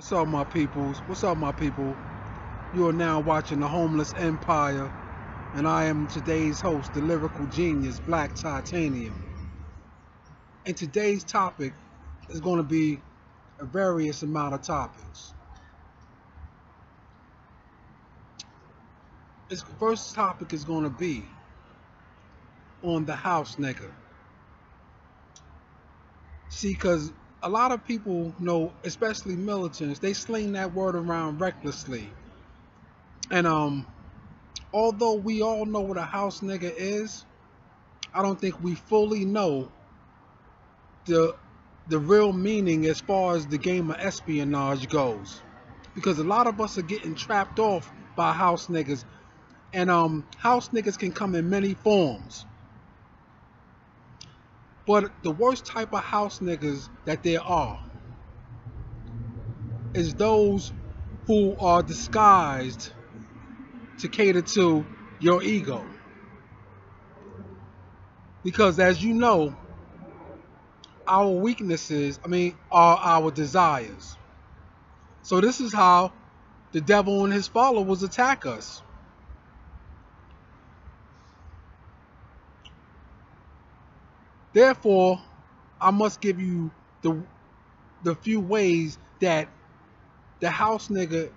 What's up, my peoples? What's up, my people? You are now watching The Homeless Empire, and I am today's host, the lyrical genius, Black Titanium. And today's topic is going to be a various amount of topics. This first topic is going to be on the house nigga. See, because a lot of people know, especially militants, they sling that word around recklessly. And although we all know what a house nigga is, I don't think we fully know the real meaning as far as the game of espionage goes. Because a lot of us are getting trapped off by house niggas. And house niggas can come in many forms. But the worst type of house niggas that there are is those who are disguised to cater to your ego. Because as you know, our weaknesses, are our desires. So this is how the devil and his followers attack us. Therefore, I must give you the few ways that the house nigga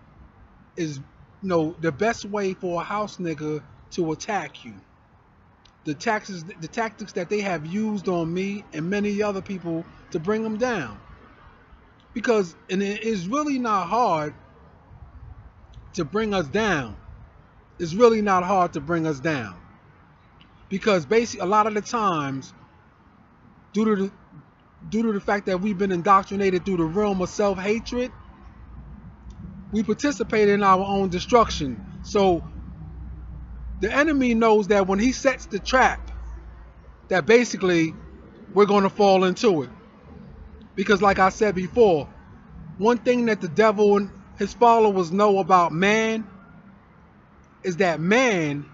is, the best way for a house nigga to attack you. The tactics that they have used on me and many other people to bring them down. Because it is really not hard to bring us down. It's really not hard to bring us down. Because basically, a lot of the times, due to the fact that we've been indoctrinated through the realm of self-hatred, we participate in our own destruction. So the enemy knows that when he sets the trap, that basically we're going to fall into it. Because like I said before, one thing that the devil and his followers know about man is that man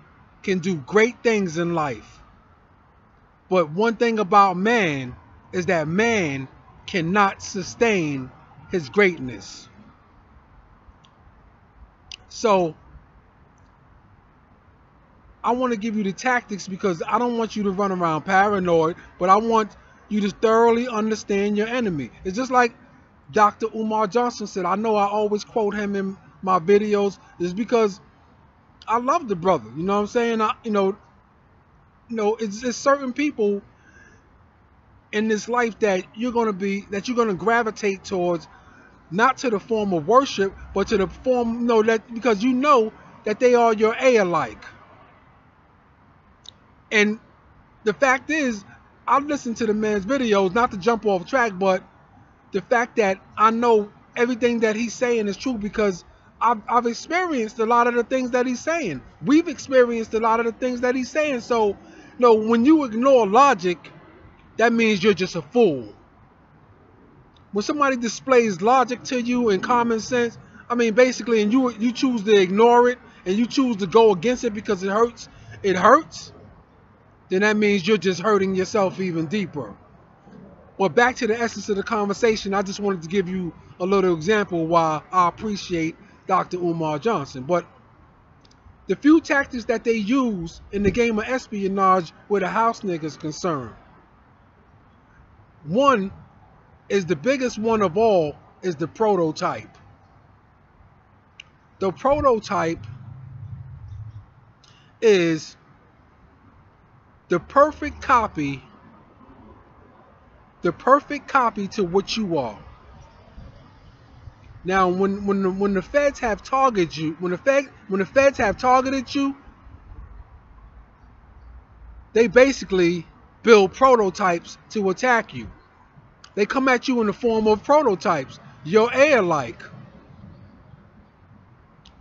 can do great things in life. But one thing about man is that man cannot sustain his greatness. So I want to give you the tactics because I don't want you to run around paranoid, but I want you to thoroughly understand your enemy. It's just like Dr. Umar Johnson said. I know I always quote him in my videos. It's because I love the brother. You know what I'm saying? It's certain people in this life that you're going to gravitate towards, not to the form of worship, but to the form, because you know that they are your alike. And the fact is, I've listened to the man's videos, not to jump off track, but the fact that I know everything that he's saying is true because I've experienced a lot of the things that he's saying. We've experienced a lot of the things that he's saying. So, when you ignore logic, that means you're just a fool. When somebody displays logic to you and common sense, basically, and you choose to ignore it and you choose to go against it because it hurts, then that means you're just hurting yourself even deeper. But back to the essence of the conversation, I just wanted to give you a little example why I appreciate Dr. Umar Johnson. But the few tactics that they use in the game of espionage where the house nigga is concerned. One is the biggest one of all is the prototype. The prototype is the perfect copy to what you are. Now, when the feds have targeted you, when the feds have targeted you, they basically build prototypes to attack you. They come at you in the form of prototypes, your alike.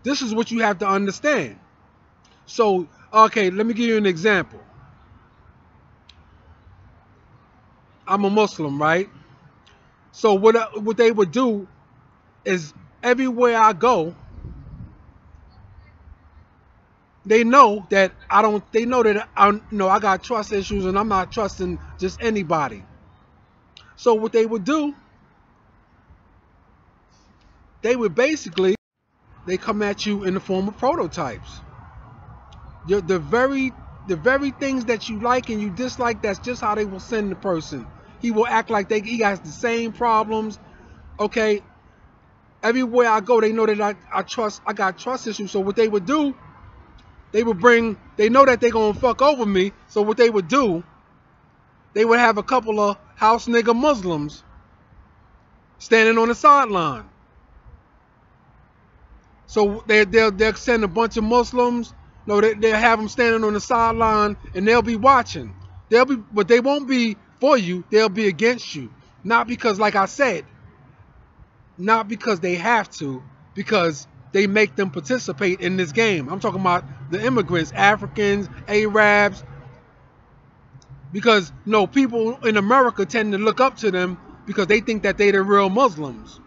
This is what you have to understand. So, okay, let me give you an example. I'm a Muslim, right? So what they would do is everywhere I go, they know that I got trust issues and I'm not trusting just anybody. So what they would do they would basically, they come at you in the form of prototypes. The very things that you like and you dislike, that's just how they will send the person. He will act like he has the same problems. Okay, everywhere I go, they know that I got trust issues. So what they would do, they know that they're gonna fuck over me. So what they would do, they would have a couple of house nigga Muslims standing on the sideline. So they'll send a bunch of Muslims. No, they'll have them standing on the sideline and they'll be watching. But they won't be for you. They'll be against you. Not because, like I said, not because they have to, because they make them participate in this game. I'm talking about the immigrants, Africans, Arabs. Because people in America tend to look up to them because they think that they're the real Muslims.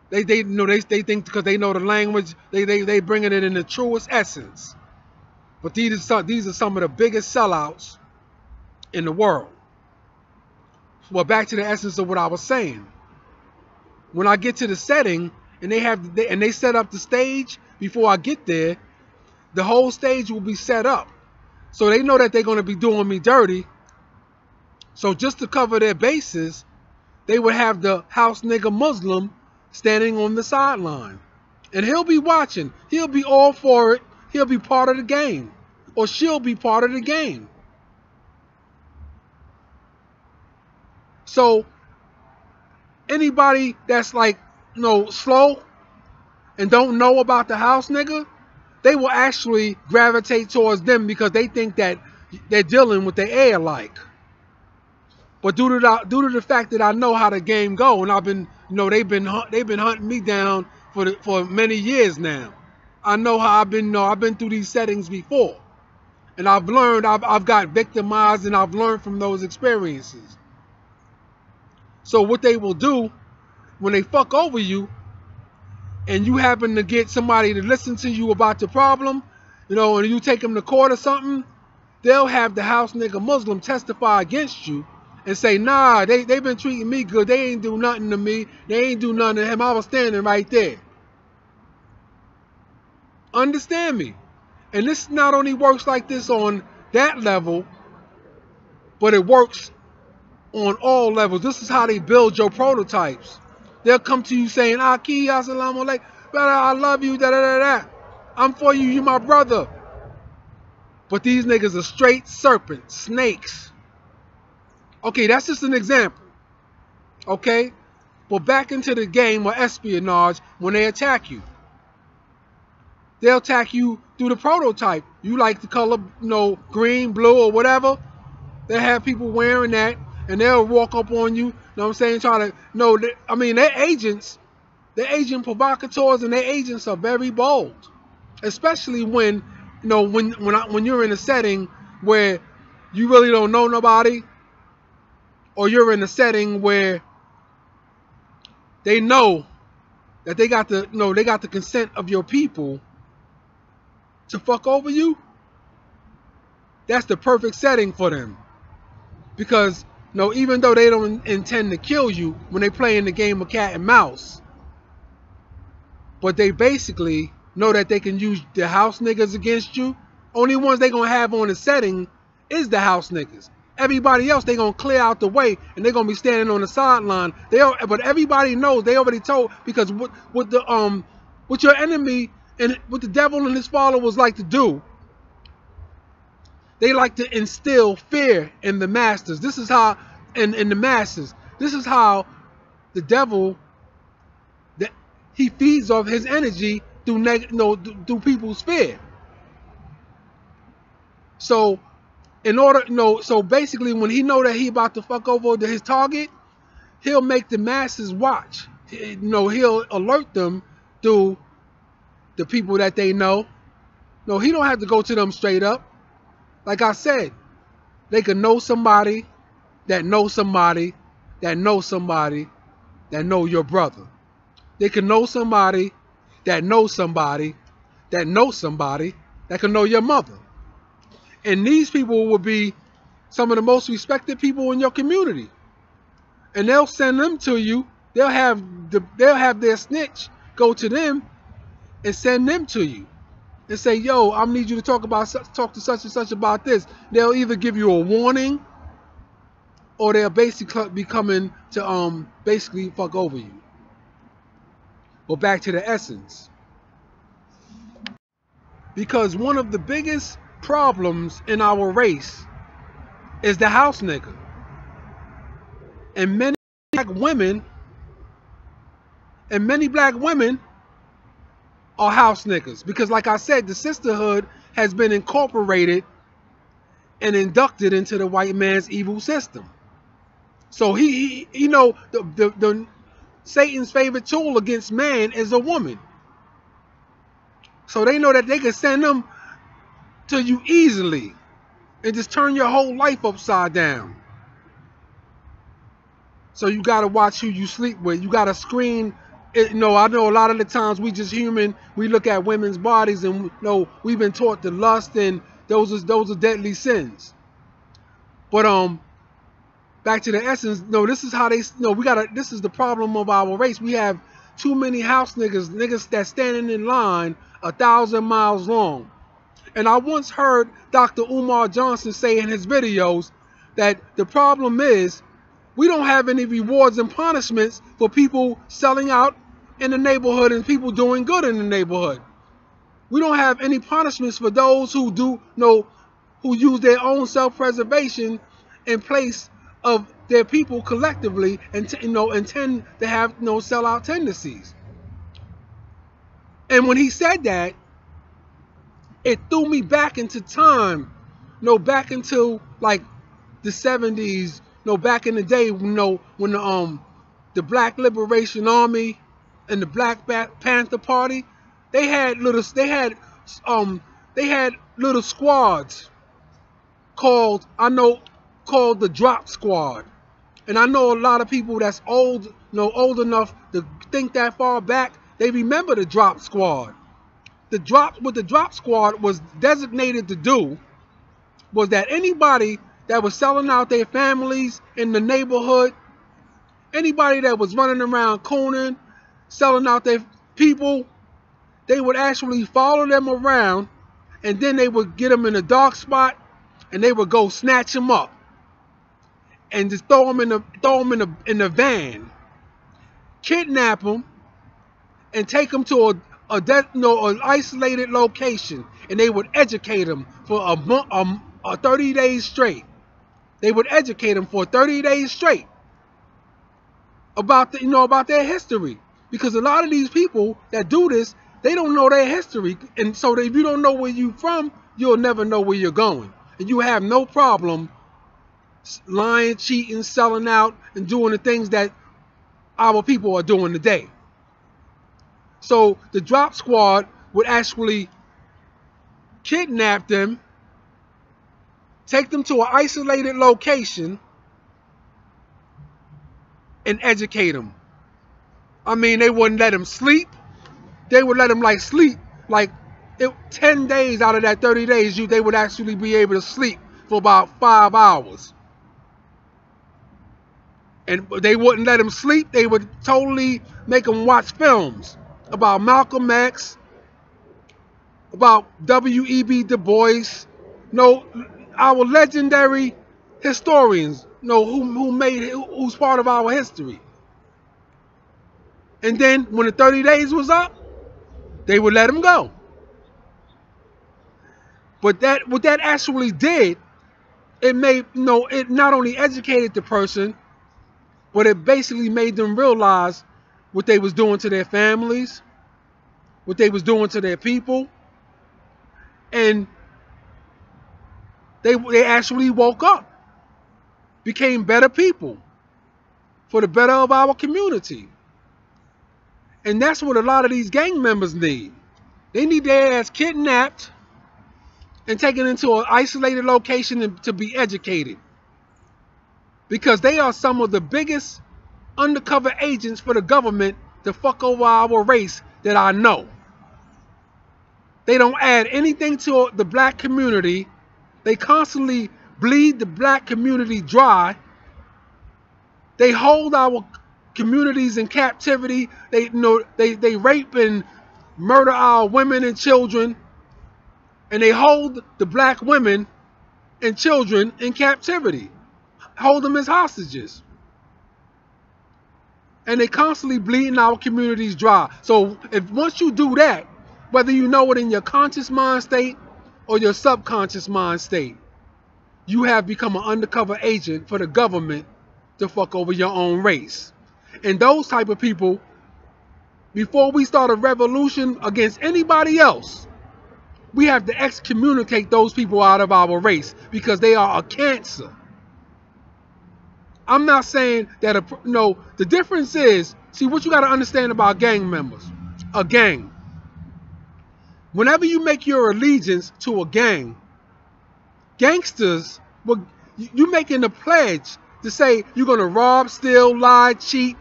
They think because they know the language, they bringing it in the truest essence. But these are some of the biggest sellouts in the world. Well, back to the essence of what I was saying. When I get to the setting and they set up the stage before I get there, the whole stage will be set up. So they know that they're going to be doing me dirty. So just to cover their bases, they would have the house nigga Muslim standing on the sideline. And he'll be watching. He'll be all for it. He'll be part of the game. Or she'll be part of the game. So anybody that's like, slow and don't know about the house nigga, they will actually gravitate towards them because they think that they're dealing with the air like. But due to the fact that I know how the game go, and I've been, they've been hunting me down for many years now. I know how I've been through these settings before, and I've learned. I've got victimized, and I've learned from those experiences. So what they will do when they fuck over you, and you happen to get somebody to listen to you about the problem, and you take them to court or something, they'll have the house nigga Muslim testify against you and say, nah, they've been treating me good. They ain't do nothing to me. They ain't do nothing to him. I was standing right there. Understand me? And this not only works like this on that level, but it works on all levels. This is how they build your prototypes. They'll come to you saying, Aki, assalamu alaikum, I love you, da-da-da-da. I'm for you, you my brother. But these niggas are straight serpents, snakes. Okay, that's just an example. Okay? But back into the game of espionage, when they attack you, they'll attack you through the prototype. You like the color, green, blue, or whatever. They'll have people wearing that, and they'll walk up on you. Know what I'm saying? Trying to, they're agents. They're agent provocateurs, and their agents are very bold. Especially when, when you're in a setting where you really don't know nobody, or you're in a setting where they know that they got the consent of your people to fuck over you. That's the perfect setting for them. Because even though they don't intend to kill you when they play in the game of cat and mouse, but they basically know that they can use the house niggas against you. Only ones they gonna have on the setting is the house niggas. Everybody else they gonna clear out the way, and they're gonna be standing on the sideline. But everybody knows, they already told, because what your enemy and what the devil and his followers like to do, they like to instill fear in the masters. This is how, in the masses, this is how the devil, he feeds off his energy through people's fear. So so basically when he know that he about to fuck over his target, he'll make the masses watch. He'll alert them through the people that they know. No, he don't have to go to them straight up. Like I said, they could know somebody that knows somebody that knows somebody that know your brother. They can know somebody that knows somebody that knows somebody that can know your mother. And these people will be some of the most respected people in your community. And they'll send them to you they'll have their snitch go to them and send them to you and say, yo, I need you to talk to such and such about this. They'll either give you a warning or they'll basically be coming to basically fuck over you. But back to the essence. Because one of the biggest problems in our race is the house nigga. And many black women are house niggas. Because like I said, the sisterhood has been incorporated and inducted into the white man's evil system. So he you know, the Satan's favorite tool against man is a woman. So they know that they can send them to you easily and just turn your whole life upside down. So you gotta watch who you sleep with. You gotta screen. I know a lot of the times we just human. We look at women's bodies and we've been taught to lust, and those are deadly sins. But back to the essence. No, this is how they. No, we gotta. This is the problem of our race. We have too many house niggas that standing in line 1,000 miles long. And I once heard Dr. Umar Johnson say in his videos that the problem is we don't have any rewards and punishments for people selling out in the neighborhood and people doing good in the neighborhood. We don't have any punishments for those who who use their own self-preservation in place of their people collectively and tend to have sellout tendencies. And when he said that, it threw me back into time, back into like the 70s, back in the day, when the Black Liberation Army and the Black Panther Party, they had little squads called the Drop Squad. And I know a lot of people that's old enough to think that far back, they remember the Drop Squad. What the Drop Squad was designated to do was that anybody that was selling out their families in the neighborhood, anybody that was running around cooning, selling out their people, they would actually follow them around, and then they would get them in a dark spot, and they would go snatch them up, and just throw them in the van, kidnap them, and take them to an isolated location, and they would educate them for 30 days straight. They would educate them for 30 days straight about about their history, because a lot of these people that do this, they don't know their history, and so if you don't know where you're from, you'll never know where you're going, and you have no problem lying, cheating, selling out, and doing the things that our people are doing today. So the Drop Squad would actually kidnap them, take them to an isolated location, and educate them. I mean, they wouldn't let them sleep. They would let them sleep 10 days out of that 30 days. They would actually be able to sleep for about 5 hours. And they wouldn't let them sleep. They would totally make them watch films about Malcolm X, about W.E.B. Du Bois, our legendary historians, who's part of our history. And then when the 30 days was up, they would let them go. But what that actually did, it made it not only educated the person, but it basically made them realize what they was doing to their families, what they was doing to their people, and they actually woke up, became better people for the better of our community. And that's what a lot of these gang members need. They need their ass kidnapped and taken into an isolated location to be educated, because they are some of the biggest undercover agents for the government to fuck over our race that I know. They don't add anything to the black community. They constantly bleed the black community dry. They hold our communities in captivity. They they rape and murder our women and children, and they hold the black women and children in captivity, hold them as hostages, and they constantly bleeding our communities dry. So if once you do that, whether you know it in your conscious mind state or your subconscious mind state, you have become an undercover agent for the government to fuck over your own race. And those type of people, before we start a revolution against anybody else, we have to excommunicate those people out of our race because they are a cancer. I'm not saying that, the difference is, see, what you got to understand about gang members. A gang. Whenever you make your allegiance to a gang, gangsters, you making a pledge to say you're going to rob, steal, lie, cheat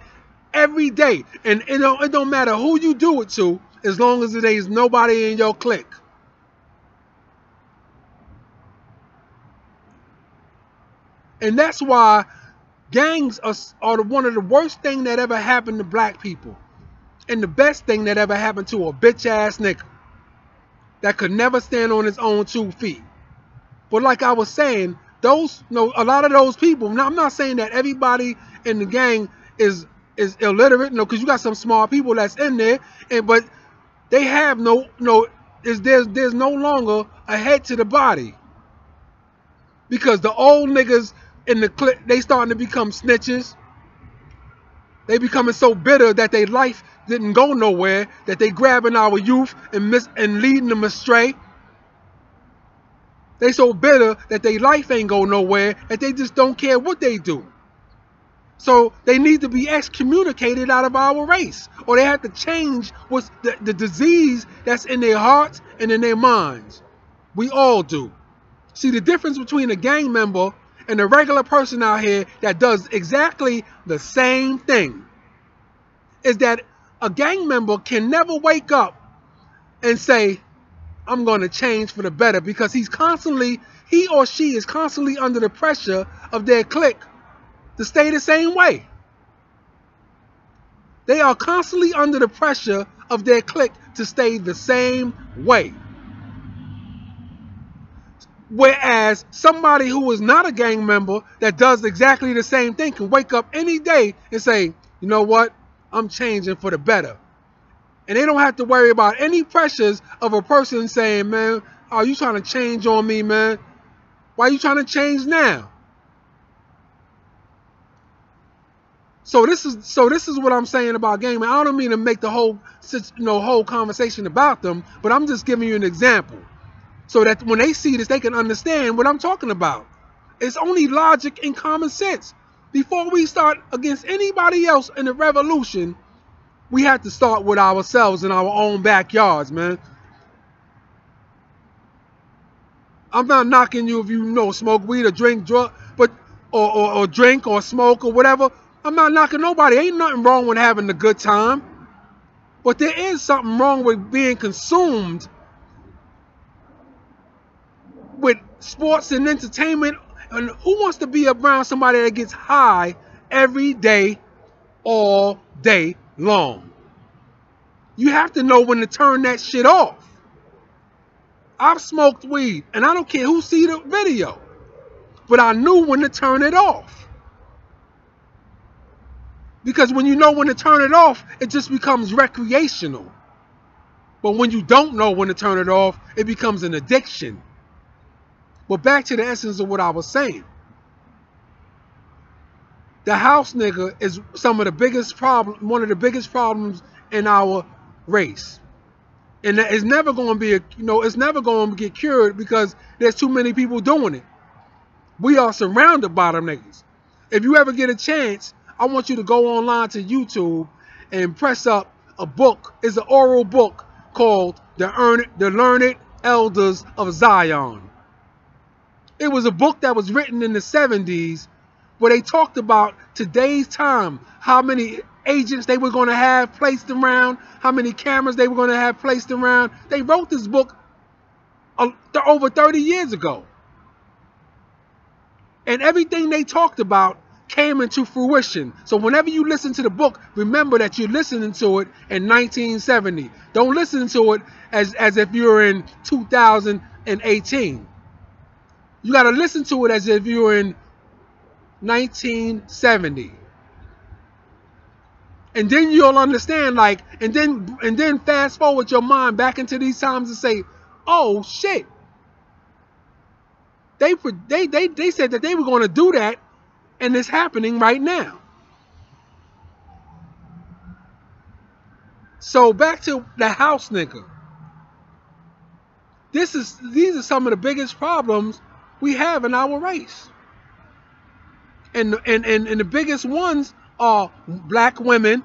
every day. And it don't matter who you do it to, as long as there is nobody in your clique. And that's why gangs are one of the worst thing that ever happened to black people. And the best thing that ever happened to a bitch ass nigga that could never stand on his own 2 feet. But like I was saying, a lot of those people, now I'm not saying that everybody in the gang is illiterate, because you got some smart people that's in there, but they have there's no longer a head to the body. Because the old niggas in the clique, they starting to become snitches. They becoming so bitter that their life didn't go nowhere, that they grabbing our youth and leading them astray. They so bitter that their life ain't go nowhere, that they just don't care what they do. So they need to be excommunicated out of our race, or they have to change what's the disease that's in their hearts and in their minds. We all do. See, the difference between a gang member and a regular person out here that does exactly the same thing is that a gang member can never wake up and say, I'm going to change for the better, because he or she is constantly under the pressure of their clique to stay the same way. They are constantly under the pressure of their clique to stay the same way. Whereas somebody who is not a gang member that does exactly the same thing can wake up any day and say, you know what, I'm changing for the better. And they don't have to worry about any pressures of a person saying, man, are you trying to change on me, man? Why are you trying to change now? So this is what I'm saying about gang. I don't mean to make the whole conversation about them, but I'm just giving you an example, so that when they see this, they can understand what I'm talking about. It's only logic and common sense. Before we start against anybody else in the revolution, we have to start with ourselves in our own backyards, man. I'm not knocking you if you smoke weed or drink drug, but or drink or smoke or whatever. I'm not knocking nobody. Ain't nothing wrong with having a good time. But there is something wrong with being consumed with sports and entertainment. And who wants to be around somebody that gets high every day, all day long? You have to know when to turn that shit off. I've smoked weed, and I don't care who see the video, but I knew when to turn it off. Because when you know when to turn it off, it just becomes recreational. But when you don't know when to turn it off, it becomes an addiction. But back to the essence of what I was saying. The house nigga is one of the biggest problems in our race. And it's never going to be it's never going to get cured because there's too many people doing it. We are surrounded by them niggas. If you ever get a chance, I want you to go online to YouTube and press up a book. It's an oral book called The Learned Elders of Zion. It was a book that was written in the 70s where they talked about today's time, how many agents they were going to have placed around, how many cameras they were going to have placed around. They wrote this book over 30 years ago. And everything they talked about came into fruition. So whenever you listen to the book, remember that you're listening to it in 1970. Don't listen to it as if you're in 2018. You got to listen to it as if you're in 1970. And then you'll understand, like, and then fast forward your mind back into these times and say, oh shit. They said that they were going to do that, and it's happening right now. So back to the house nigga. These are some of the biggest problems we have in our race. And the biggest ones are black women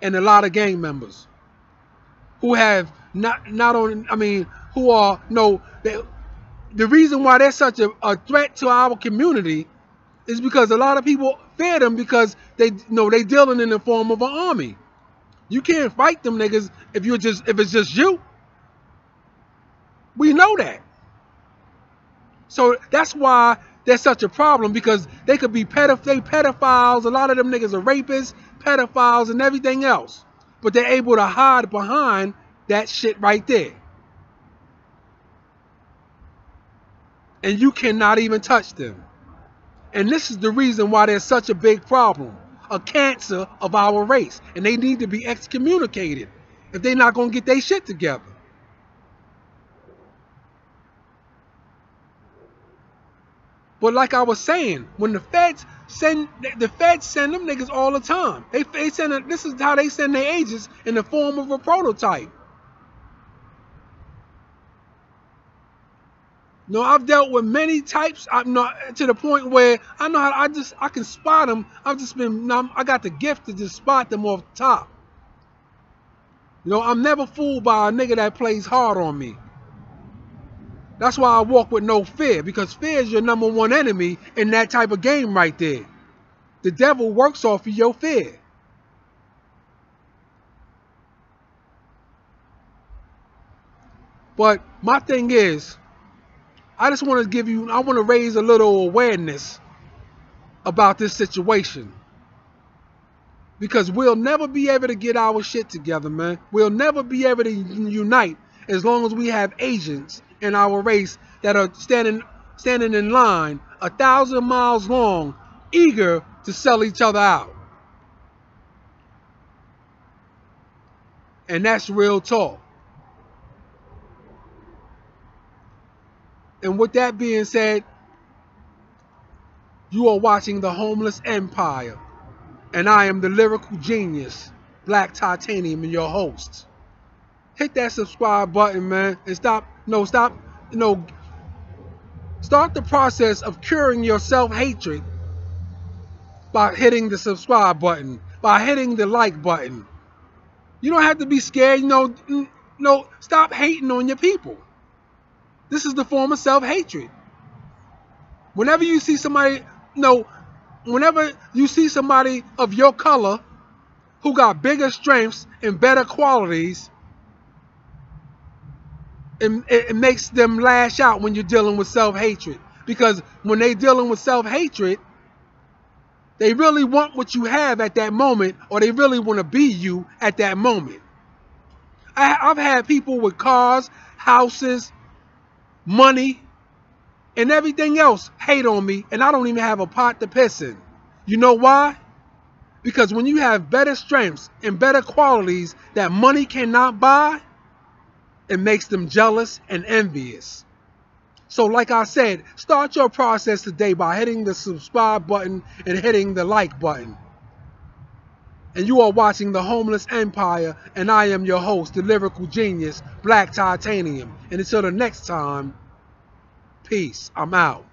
and a lot of gang members who have who are the reason why they're such a threat to our community is because a lot of people fear them because they dealing in the form of an army. You can't fight them niggas if it's just you. We know that. So that's why they're such a problem, because they could be pedophiles. A lot of them niggas are rapists, pedophiles, and everything else. But they're able to hide behind that shit right there. And you cannot even touch them. And this is the reason why there's such a big problem, a cancer of our race. And they need to be excommunicated if they're not going to get their shit together. But like I was saying, when the feds send them niggas all the time. They send this is how they send their agents, in the form of a prototype. No, I've dealt with many types. I'm not to the point where I know how I can spot them. I got the gift to just spot them off the top. I'm never fooled by a nigga that plays hard on me. That's why I walk with no fear, because fear is your #1 enemy in that type of game right there. The devil works off of your fear. But my thing is, I want to raise a little awareness about this situation. Because we'll never be able to get our shit together, man. We'll never be able to unite as long as we have agents in our race that are standing in line 1,000 miles long, eager to sell each other out. And that's real talk. And with that being said, you are watching The Homeless Empire. And I am the lyrical genius, Black Titanium, and your host. Hit that subscribe button, man, and start the process of curing your self-hatred by hitting the subscribe button, by hitting the like button. You don't have to be scared, stop hating on your people. This is the form of self-hatred. Whenever you see somebody, whenever you see somebody of your color who got bigger strengths and better qualities, it makes them lash out when you're dealing with self-hatred. Because when they're dealing with self-hatred, they really want what you have at that moment, or they really want to be you at that moment. I've had people with cars, houses, money, and everything else hate on me, and I don't even have a pot to piss in. You know why? Because when you have better strengths and better qualities that money cannot buy, it makes them jealous and envious. So like I said, start your process today by hitting the subscribe button and hitting the like button. And you are watching The Homeless Empire, and I am your host, the lyrical genius, Black Titanium. And until the next time, peace. I'm out.